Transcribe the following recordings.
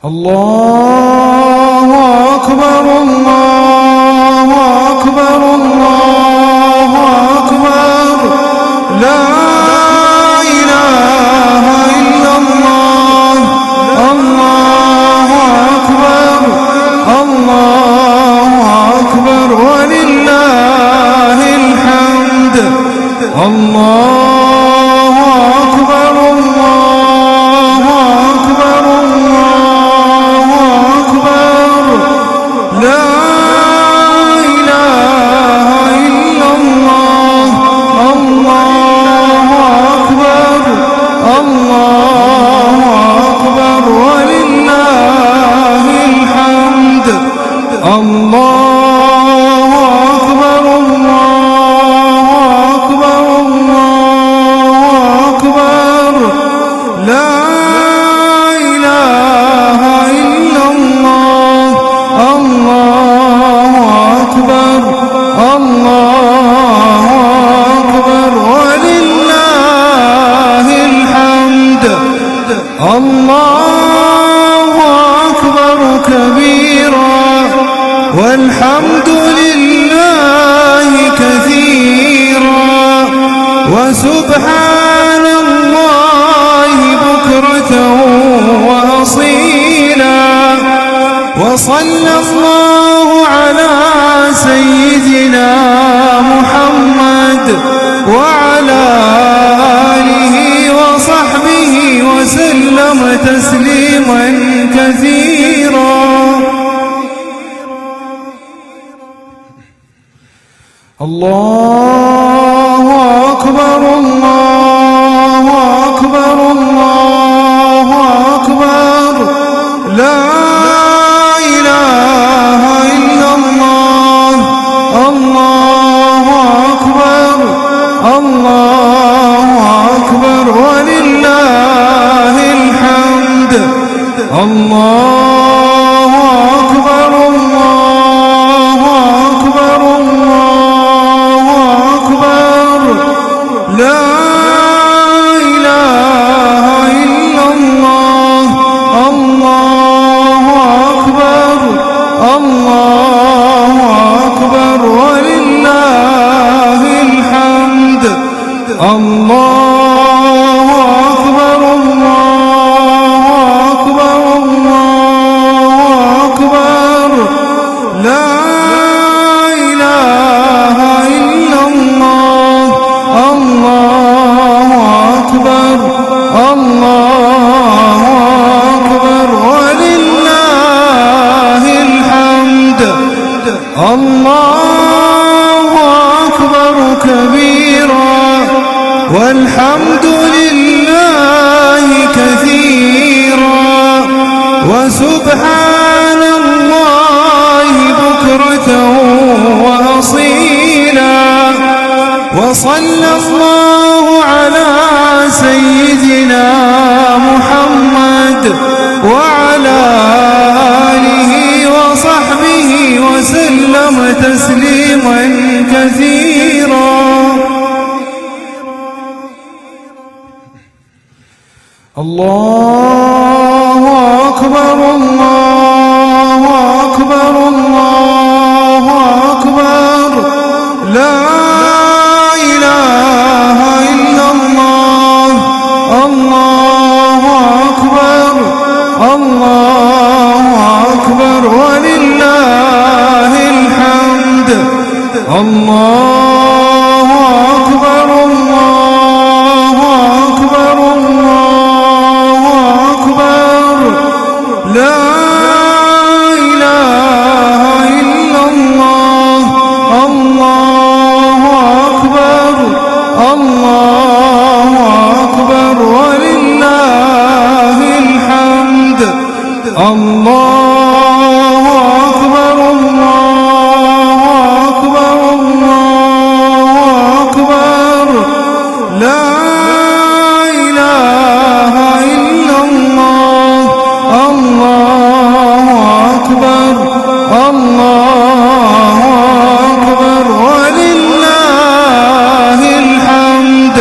الله أكبر الله أكبر الله أكبر لا إله إلا الله الله أكبر الله أكبر ولله الحمد الله أكبر الله أكبر الله أكبر لا إله إلا الله الله أكبر الله أكبر ولله الحمد الله أكبر الله أكبر الله أكبر لا إله إلا الله الله أكبر الله أكبر ولله الحمد الله أكبر كبيرا والحمد لله كثيرا وسبحان الله بكرة وأصيلا وصلى الله على سيدنا محمد وعلى آله وصحبه وسلم تسليما كثيرا الله أكبر الله أكبر الله أكبر لا إله إلا الله الله أكبر الله أكبر ولله الحمد الله أكبر الله أكبر الله أكبر لا إله إلا الله الله أكبر الله أكبر ولله الحمد الله أكبر الله أكبر الله أكبر لا إله إلا الله الله أكبر الله أكبر ولله الحمد الله أكبر كبيرا والحمد لله كثيرا وسبحان الله بكرة وأصيلا وصلى الله على سيدنا محمد وعلى آله وصحبه وسلم تسليما كثيرا الله أكبر الله أكبر الله أكبر لا إله إلا الله الله أكبر الله أكبر ولله الحمد الله أكبر الله أكبر الله أكبر لا إله إلا الله الله أكبر الله أكبر ولله الحمد الله أكبر الله أكبر الله أكبر لا إله إلا الله الله أكبر الله أكبر ولله الحمد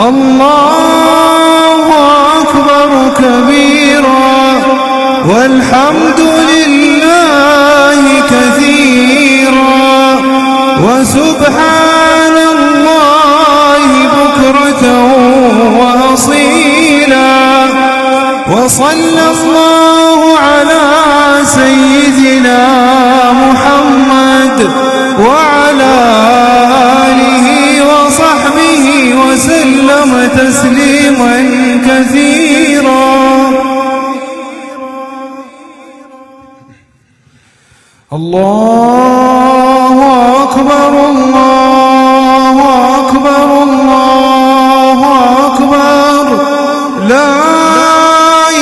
الله أكبر كبيرا والحمد لله كثيرا وسبحان الله بكرة وأصيلا. وصلى الله على سيدنا محمد وعلى آله وصحبه وسلم تسليما كثيرا. الله أكبر الله أكبر الله أكبر لا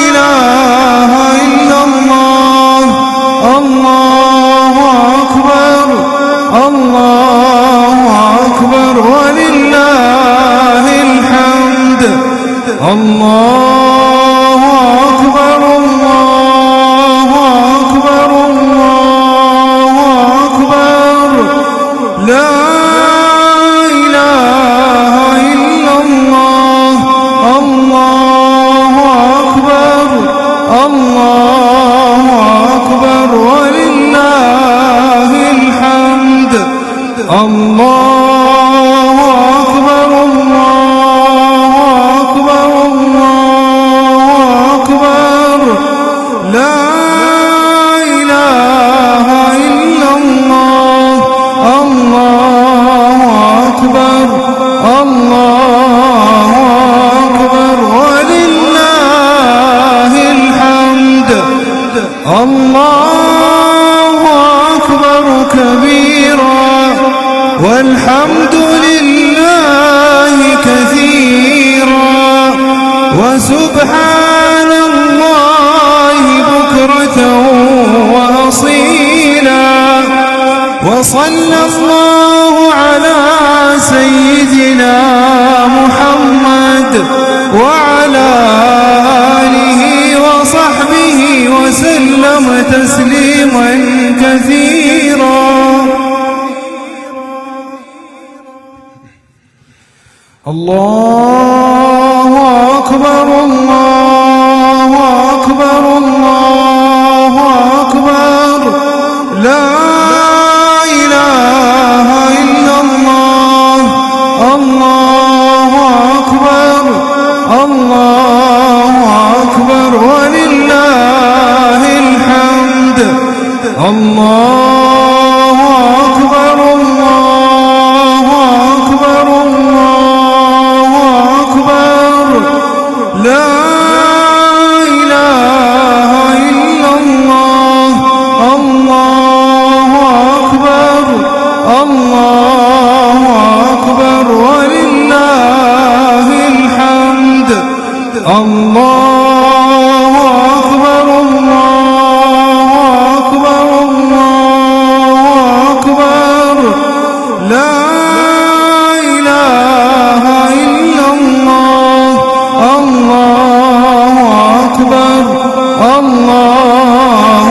إله إلا الله. الله أكبر الله أكبر ولله الحمد. الله أكبر الله أكبر الله أكبر لا إله إلا الله. الله أكبر الله أكبر ولله الحمد. الله أكبر الله أكبر الله أكبر لا إله إلا الله. الله أكبر الله أكبر ولله الحمد. الله أكبر كبيرا والحمد لله كثيرا وسبحان الله بكرة وأصيلا. وصلى الله على سيدنا محمد وعلى آله وصحبه وسلم تسليما كثيرا. الله أكبر الله أكبر الله أكبر لا إله إلا الله. الله أكبر الله أكبر ولله الحمد. الله أكبر الله أكبر الله أكبر لا إله إلا الله. الله أكبر الله أكبر ولله الحمد. الله أكبر الله أكبر الله أكبر لا إله إلا الله. الله أكبر الله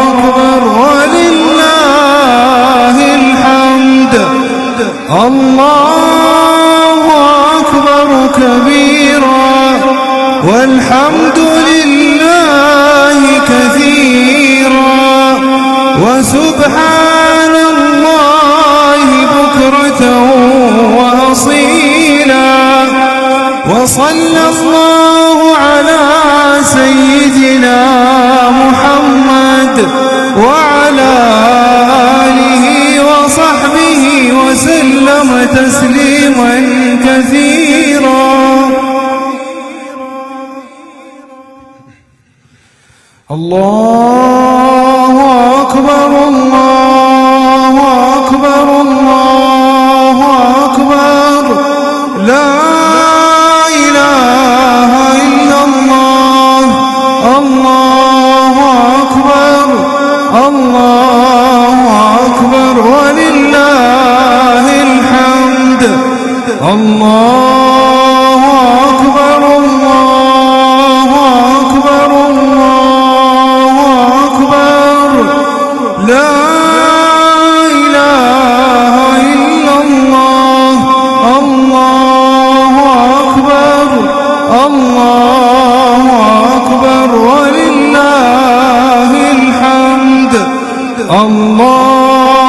أكبر ولله الحمد. الله أكبر كبيرا والحمد لله كثيرا وسبحان الله بكرة وأصيلا. وصلى الله على سيدنا محمد وعلى آله وصحبه وسلم تسليما كثيرا. الله أكبر الله أكبر الله أكبر لا إله إلا الله. الله أكبر الله أكبر ولله الحمد. الله أكبر الله أكبر الله أكبر لا الله